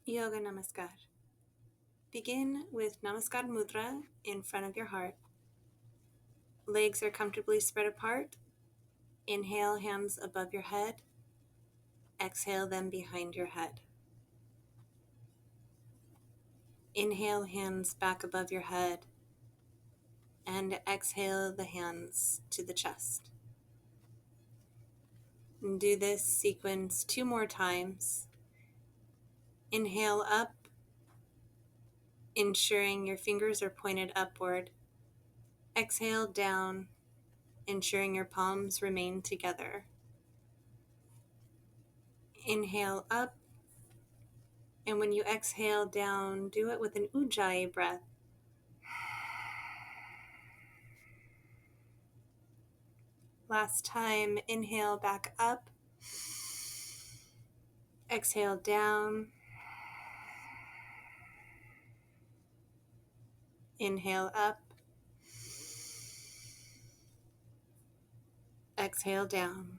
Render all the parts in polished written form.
Yoga Namaskar. Begin with Namaskar Mudra in front of your heart. Legs are comfortably spread apart. Inhale, hands above your head. Exhale them behind your head. Inhale, hands back above your head. And exhale the hands to the chest. And do this sequence 2 more times. Inhale up, ensuring your fingers are pointed upward. Exhale down, ensuring your palms remain together. Inhale up, and when you exhale down, do it with an ujjayi breath. Last time, inhale back up, exhale down, inhale up, exhale down.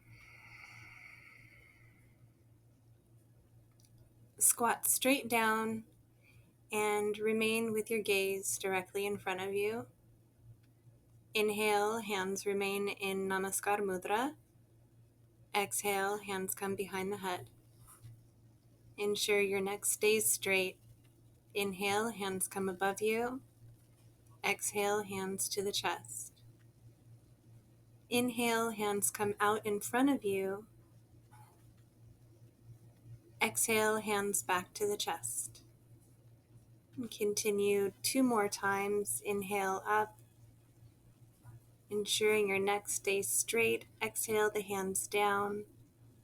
Squat straight down and remain with your gaze directly in front of you. Inhale, hands remain in Namaskar Mudra. Exhale, hands come behind the head. Ensure your neck stays straight. Inhale, hands come above you. Exhale, hands to the chest. Inhale, hands come out in front of you. Exhale, hands back to the chest. And continue 2 more times. Inhale up, ensuring your neck stays straight. Exhale the hands down.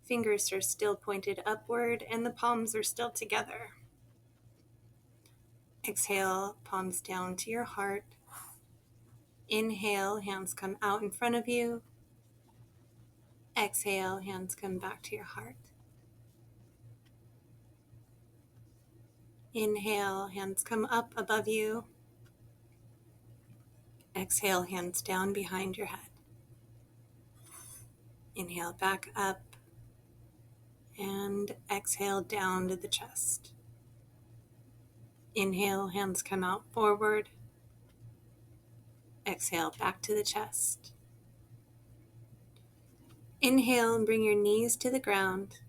Fingers are still pointed upward and the palms are still together. Exhale, palms down to your heart. Inhale, hands come out in front of you. Exhale, hands come back to your heart. Inhale, hands come up above you. Exhale, hands down behind your head. Inhale back up and exhale down to the chest. Inhale, hands come out forward. Exhale back to the chest. Inhale and bring your knees to the ground.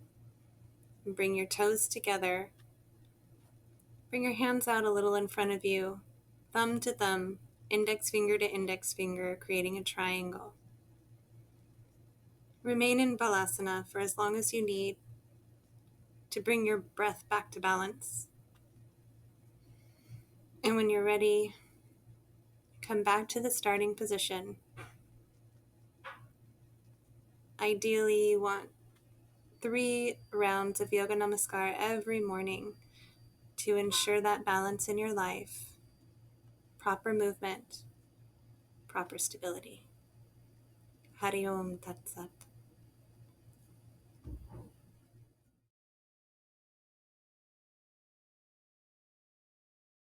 And bring your toes together. Bring your hands out a little in front of you, thumb to thumb, index finger to index finger, creating a triangle. Remain in Balasana for as long as you need to bring your breath back to balance. And when you're ready, come back to the starting position. Ideally, you want 3 rounds of Yoga Namaskar every morning to ensure that balance in your life, proper movement, proper stability. Hari Om Tat Sat.